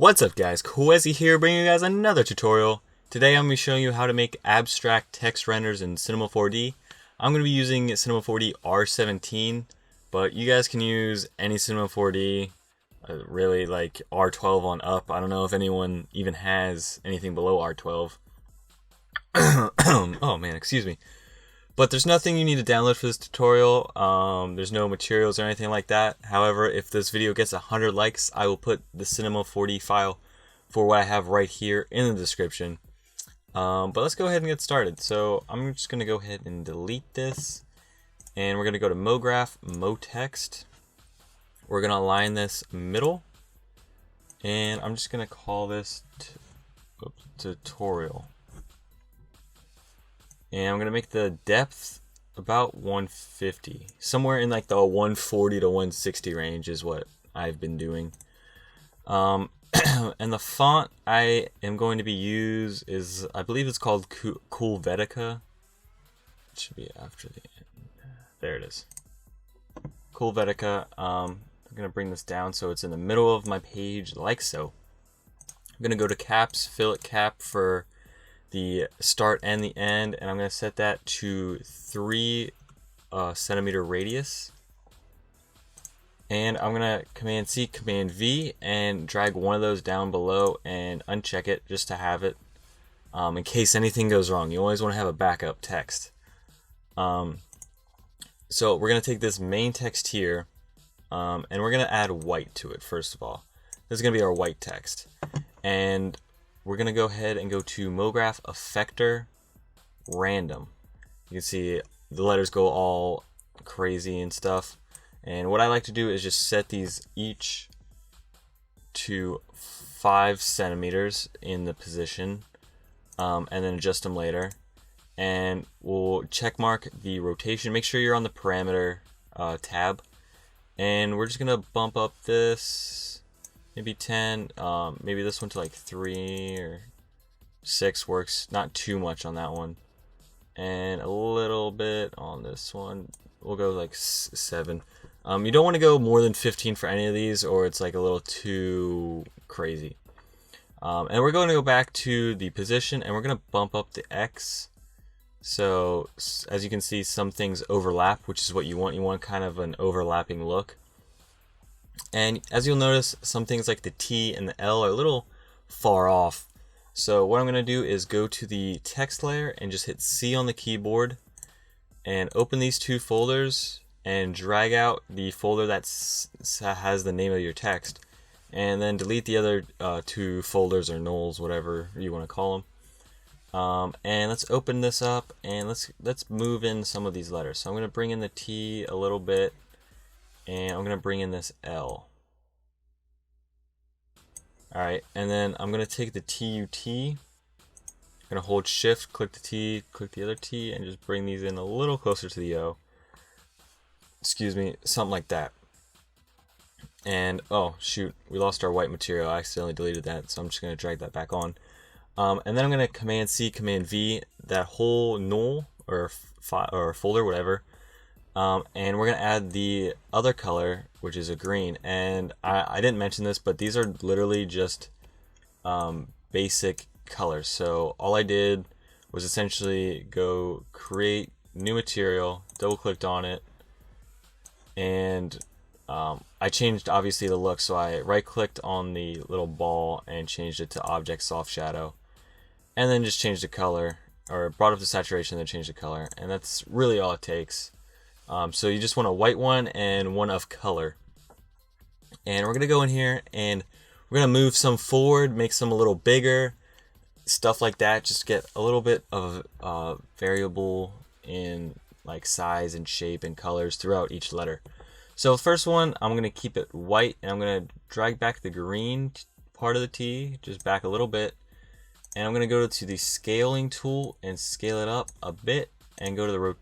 What's up guys, Kwezi here bringing you guys another tutorial. Today I'm going to be showing you how to make abstract text renders in Cinema 4D. I'm going to be using Cinema 4D R17, but you guys can use any Cinema 4D, really like R12 on up. I don't know if anyone even has anything below R12. Oh man, excuse me. But there's nothing you need to download for this tutorial. There's no materials or anything like that. However, if this video gets 100 likes, I will put the Cinema 4D file for what I have right here in the description. But let's go ahead and get started. So I'm just going to go ahead and delete this. And we're going to go to MoGraph, MoText. We're going to align this middle. And I'm just going to call this tutorial. And I'm going to make the depth about 150. Somewhere in like the 140 to 160 range is what I've been doing. And the font I am going to be is, I believe it's called Coolvetica. It should be after the end. There it is. Coolvetica. I'm going to bring this down so it's in the middle of my page like so. I'm going to go to caps, fillet cap for the start and the end, and I'm going to set that to 3 centimeter radius. And I'm going to Command C, Command V, and drag one of those down below and uncheck it just to have it in case anything goes wrong. You always want to have a backup text. So we're going to take this main text here, and we're going to add white to it first of all. This is going to be our white text. And we're going to go ahead and go to MoGraph Effector Random. You can see the letters go all crazy and stuff. And what I like to do is just set these each to 5 centimeters in the position, and then adjust them later. And we'll check mark the rotation. Make sure you're on the parameter tab. And we're just going to bump up this. Maybe 10, maybe this one to like 3 or 6 works. Not too much on that one. And a little bit on this one. We'll go like 7. You don't want to go more than 15 for any of these, or it's like a little too crazy. And we're going to go back to the position, and we're going to bump up the X. So as you can see, some things overlap, which is what you want. You want kind of an overlapping look. And as you'll notice, some things like the T and the L are a little far off. So what I'm going to do is go to the text layer and just hit C on the keyboard and open these 2 folders and drag out the folder that has the name of your text, and then delete the other 2 folders or nulls, whatever you want to call them. And let's open this up and let's move in some of these letters. So I'm going to bring in the T a little bit. And I'm going to bring in this L. Alright, and then I'm going to take the TUT. I'm going to hold shift, click the T, click the other T, and just bring these in a little closer to the O. Excuse me, something like that. And, oh shoot, we lost our white material. I accidentally deleted that, so I'm just going to drag that back on. And then I'm going to Command C, Command V, that whole null, or folder, whatever. And we're going to add the other color, which is a green. And I didn't mention this, but these are literally just basic colors. So all I did was essentially go create new material, double clicked on it, and I changed obviously the look. So I right clicked on the little ball and changed it to Object Soft Shadow, and then just changed the color, or brought up the saturation and then changed the color. And that's really all it takes. So you just want a white one and one of color. And we're going to go in here and we're going to move some forward, make some a little bigger, stuff like that. Just get a little bit of variable in like size and shape and colors throughout each letter. So the first one, I'm going to keep it white, and I'm going to drag back the green part of the T, just back a little bit. And I'm going to go to the scaling tool and scale it up a bit, and go to the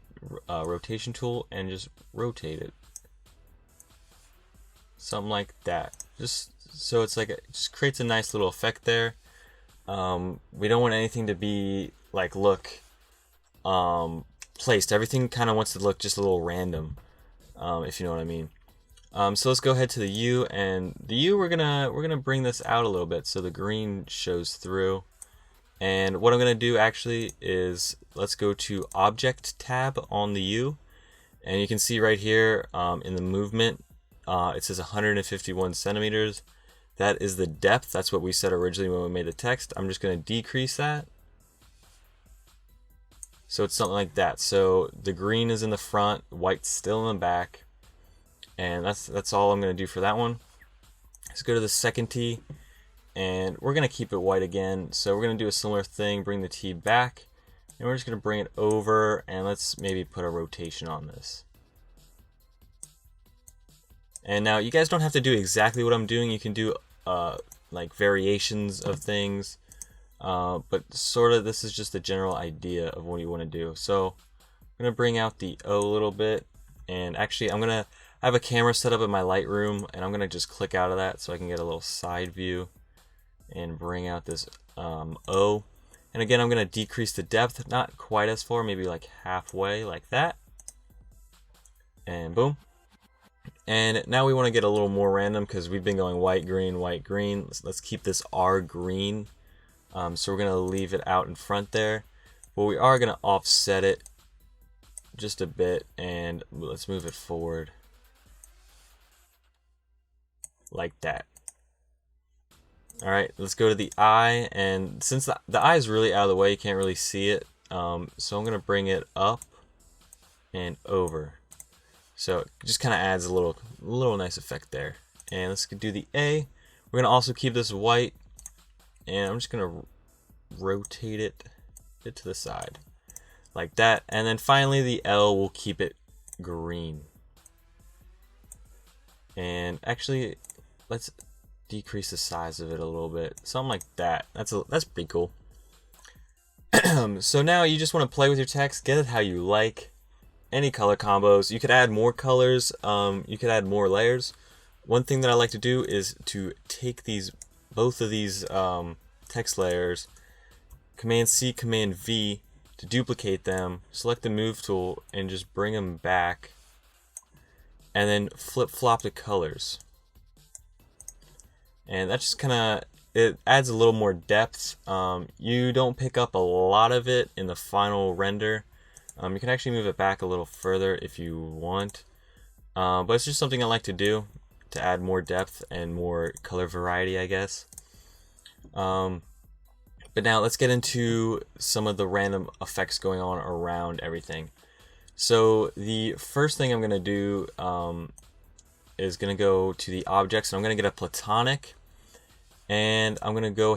rotation tool and just rotate it, something like that, just so it's like it just creates a nice little effect there. We don't want anything to be like look placed. Everything kind of wants to look just a little random, if you know what I mean. So let's go ahead to the U, and the U we're gonna bring this out a little bit so the green shows through. And what I'm gonna do actually is let's go to Object tab on the U, and you can see right here in the movement it says 151 centimeters. That is the depth. That's what we said originally when we made the text. I'm just gonna decrease that. So it's something like that. So the green is in the front, white's still in the back. And that's all I'm going to do for that one. Let's go to the second T, and we're going to keep it white again. So we're going to do a similar thing, bring the T back, and we're just going to bring it over, and let's maybe put a rotation on this. And now you guys don't have to do exactly what I'm doing. You can do like variations of things, but sort of this is just the general idea of what you want to do. So I'm going to bring out the O a little bit, and actually I have a camera set up in my Lightroom, and I'm gonna just click out of that so I can get a little side view and bring out this O. And again, I'm gonna decrease the depth, not quite as far, maybe like halfway, like that. And boom. And now we want to get a little more random because we've been going white, green, white, green. Let's keep this R green. So we're gonna leave it out in front there, but we are gonna offset it just a bit, and let's move it forward. Like that. Alright, let's go to the eye, and since the eye is really out of the way, you can't really see it, so I'm going to bring it up and over. So it just kind of adds a little nice effect there. And let's do the A. We're going to also keep this white, and I'm just going to rotate it a bit to the side. Like that. And then finally the L, will keep it green. And actually, let's decrease the size of it a little bit, something like that. That's pretty cool. So now you just want to play with your text, get it how you like. Any color combos. You could add more colors. You could add more layers. One thing that I like to do is to take both of these text layers, Command C, Command V to duplicate them. Select the Move tool and just bring them back, and then flip-flop the colors. And that just kind of, it adds a little more depth. You don't pick up a lot of it in the final render. You can actually move it back a little further if you want. But it's just something I like to do to add more depth and more color variety, I guess. But now let's get into some of the random effects going on around everything. So the first thing I'm going to do is going to go to the objects, and I'm going to get a platonic, and I'm going to go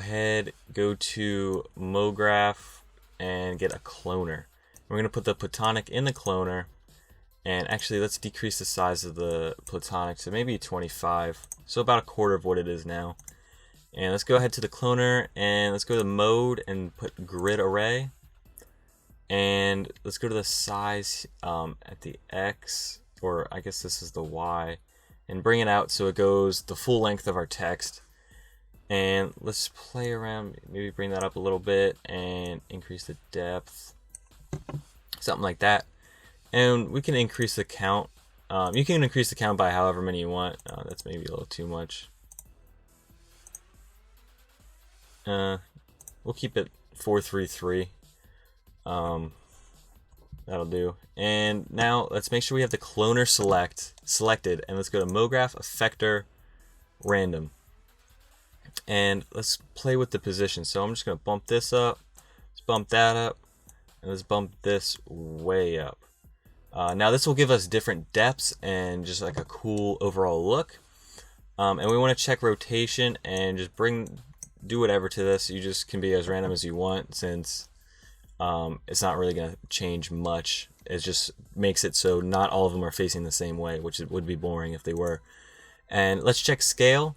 to MoGraph and get a cloner. We're going to put the platonic in the cloner, and actually let's decrease the size of the platonic to maybe 25, so about a quarter of what it is now. And let's go ahead to the cloner, and let's go to mode and put grid array, and let's go to the size at the X, or I guess this is the Y, and bring it out so it goes the full length of our text. And let's play around, maybe bring that up a little bit and increase the depth, something like that. And we can increase the count. You can increase the count by however many you want. That's maybe a little too much. We'll keep it 433. That'll do. And now let's make sure we have the cloner selected, and let's go to MoGraph Effector Random. And let's play with the position. So I'm just going to bump this up, let's bump that up, and let's bump this way up. Now this will give us different depths and just like a cool overall look. And we want to check rotation and just do whatever to this. You just can be as random as you want, since it's not really going to change much. It just makes it so not all of them are facing the same way, which would be boring if they were. And let's check scale.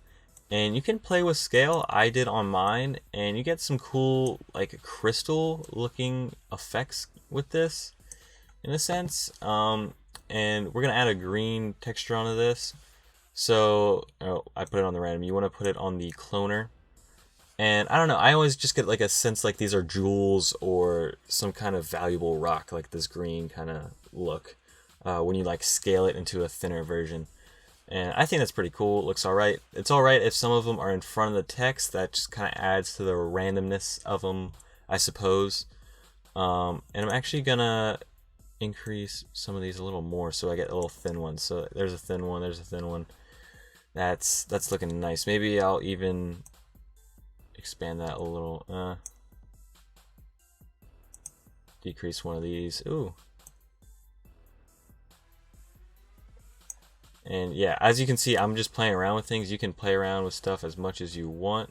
And you can play with scale. I did on mine, and you get some cool like crystal looking effects with this in a sense. And we're gonna add a green texture onto this. So I put it on the random. You want to put it on the cloner. And I don't know, I always just get like a sense like these are jewels or some kind of valuable rock, like this green kind of look, when you like scale it into a thinner version. And I think that's pretty cool. It looks alright. It's alright if some of them are in front of the text. That just kind of adds to the randomness of them, I suppose. And I'm actually gonna increase some of these a little more so I get a little thin one. So there's a thin one, there's a thin one. That's looking nice. Maybe I'll even expand that a little. Decrease one of these. Ooh. And yeah, as you can see, I'm just playing around with things. You can play around with stuff as much as you want.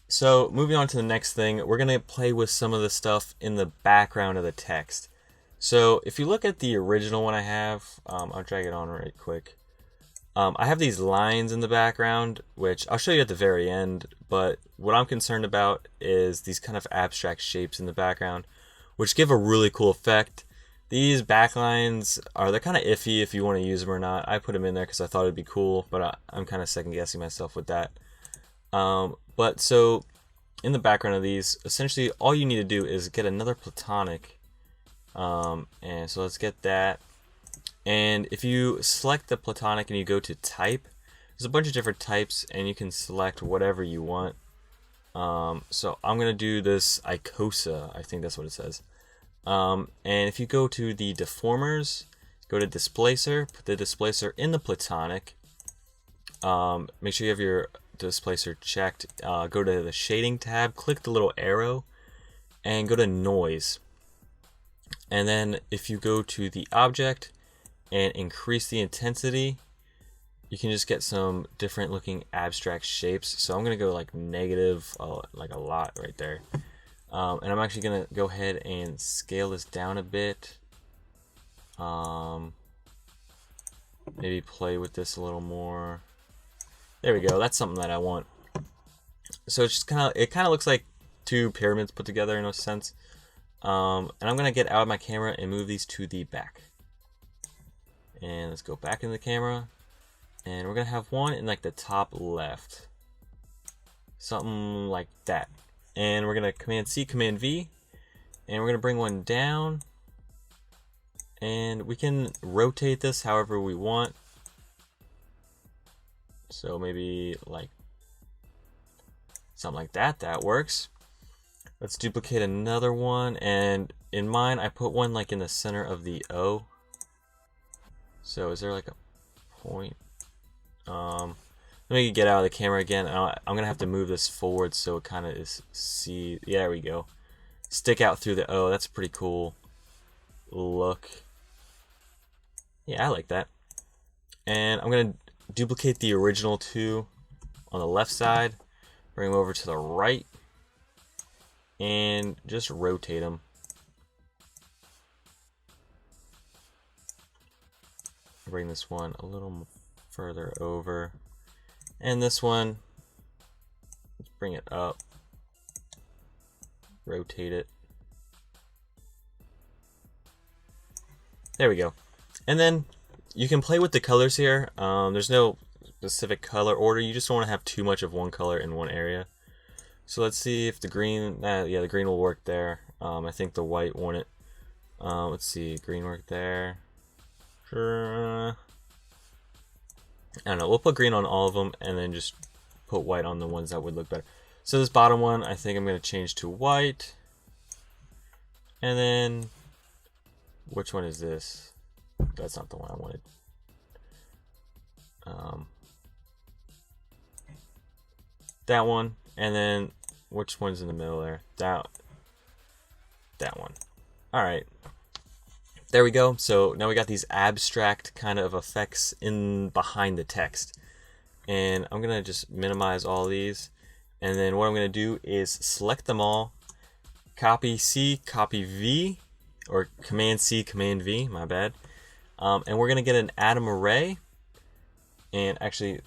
So moving on to the next thing, we're going to play with some of the stuff in the background of the text. So if you look at the original one I have, I'll drag it on right quick. I have these lines in the background, which I'll show you at the very end, but what I'm concerned about is these kind of abstract shapes in the background, which give a really cool effect. These backlines they're kind of iffy if you want to use them or not. I put them in there because I thought it'd be cool, but I'm kind of second guessing myself with that. But so in the background of these, essentially all you need to do is get another platonic. And so let's get that. And if you select the platonic and you go to type, there's a bunch of different types and you can select whatever you want. So I'm going to do this Icosa, I think that's what it says. And if you go to the deformers, go to displacer, put the displacer in the platonic. Make sure you have your displacer checked. Go to the shading tab, click the little arrow, and go to noise. And then if you go to the object and increase the intensity, you can just get some different looking abstract shapes. So I'm going to go like negative, like a lot right there. And I'm actually going to go ahead and scale this down a bit. Maybe play with this a little more. There we go. That's something that I want. So it's just it kind of looks like two pyramids put together in a sense. And I'm going to get out of my camera and move these to the back. And let's go back in the camera. And we're going to have one in like the top left. Something like that. And we're going to Command C, Command V. And we're going to bring one down. And we can rotate this however we want. So maybe like something like that. That works. Let's duplicate another one. And in mine, I put one like in the center of the O. So is there like a point? Let me get out of the camera again. I'm gonna have to move this forward so it kind of is yeah, there we go. Stick out through the O. That's a pretty cool look. Yeah, I like that. And I'm gonna duplicate the original two on the left side, bring them over to the right, and just rotate them. Bring this one a little further over. And this one, let's bring it up, rotate it. There we go. And then you can play with the colors here. There's no specific color order. You just don't want to have too much of one color in one area. So let's see if the green, yeah, the green will work there. I think the white won't. Let's see, green work there. Sure. I don't know, we'll put green on all of them and then just put white on the ones that would look better. So this bottom one, I think I'm going to change to white. And then, which one is this? That's not the one I wanted. That one. And then, which one's in the middle there? That one. Alright. There we go. So now we got these abstract kind of effects in behind the text. And I'm going to just minimize all these. And then what I'm going to do is select them all. Copy C, copy V. Or Command C, Command V, my bad. And we're going to get an atom array. And actually,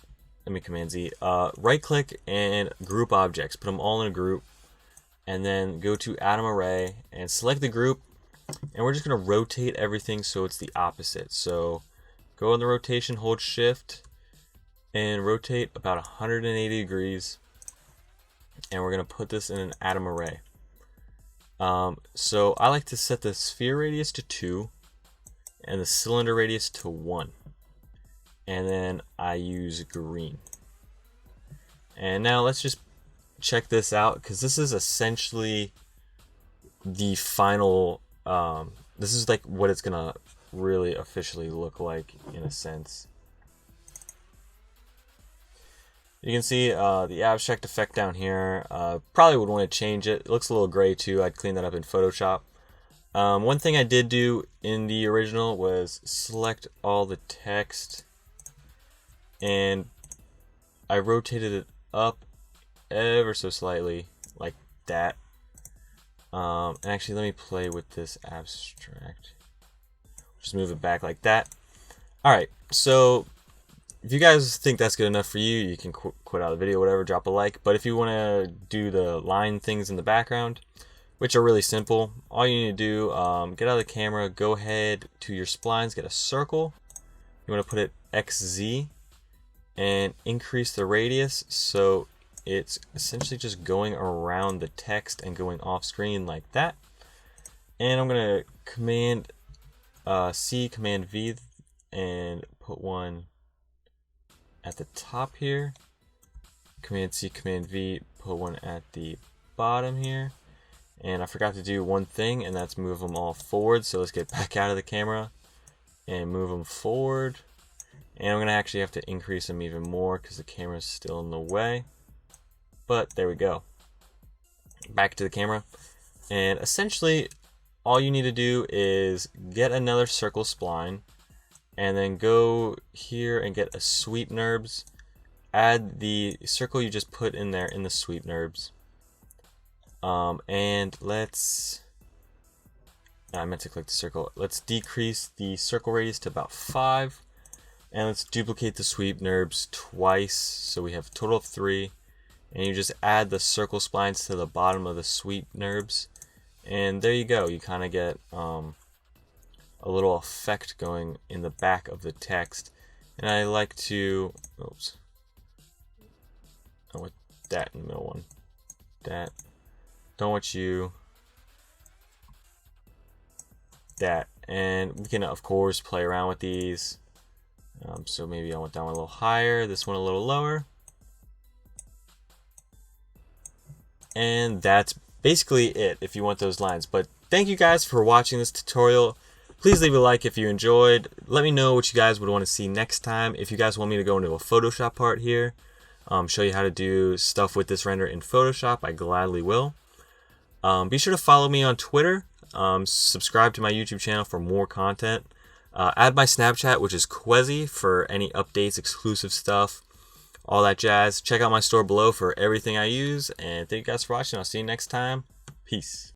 let me Command Z. Right click and group objects. Put them all in a group. And then go to atom array and select the group. And we're just going to rotate everything so it's the opposite. So go in the rotation, hold shift, and rotate about 180 degrees. And we're going to put this in an atom array. So I like to set the sphere radius to 2. and the cylinder radius to 1. And then I use green. And now let's just check this out, because this is essentially the final, this is like what it's gonna really officially look like in a sense. You can see the abstract effect down here. Probably would want to change it. It looks a little gray too. I'd clean that up in Photoshop. One thing I did do in the original was select all the text, and I rotated it up ever so slightly like that. And actually, let me play with this abstract. Just move it back like that. Alright, so if you guys think that's good enough for you, you can quit out of the video, whatever, drop a like. But if you want to do the line things in the background, which are really simple, all you need to do, get out of the camera, go ahead to your splines, get a circle. You want to put it XZ and increase the radius so it's essentially just going around the text and going off screen like that. And I'm going to Command C, Command V, and put one at the top here. Command C, Command V, put one at the bottom here. And I forgot to do one thing, and that's move them all forward. So let's get back out of the camera and move them forward. And I'm going to actually have to increase them even more because the camera is still in the way. But there we go. Back to the camera. And essentially, all you need to do is get another circle spline, and then go here and get a sweep NURBS. Add the circle you just put in there in the sweep NURBS. And let's, I meant to click the circle. Let's decrease the circle radius to about 5. And let's duplicate the sweep NURBS twice. So we have a total of 3. And you just add the circle splines to the bottom of the sweep NURBS. And there you go. You kind of get a little effect going in the back of the text. And I like to, oops, I want that in the middle one. That. Don't want you. That. And we can, of course, play around with these. So maybe I want that one a little higher, this one a little lower. And that's basically it if you want those lines. But thank you guys for watching this tutorial. Please leave a like if you enjoyed. Let me know what you guys would want to see next time. If you guys want me to go into a Photoshop part here, show you how to do stuff with this render in Photoshop, I gladly will. Be sure to follow me on Twitter. Subscribe to my YouTube channel for more content. Add my Snapchat, which is Quezzy, for any updates, exclusive stuff, all that jazz. Check out my store below for everything I use. And thank you guys for watching. I'll see you next time. Peace.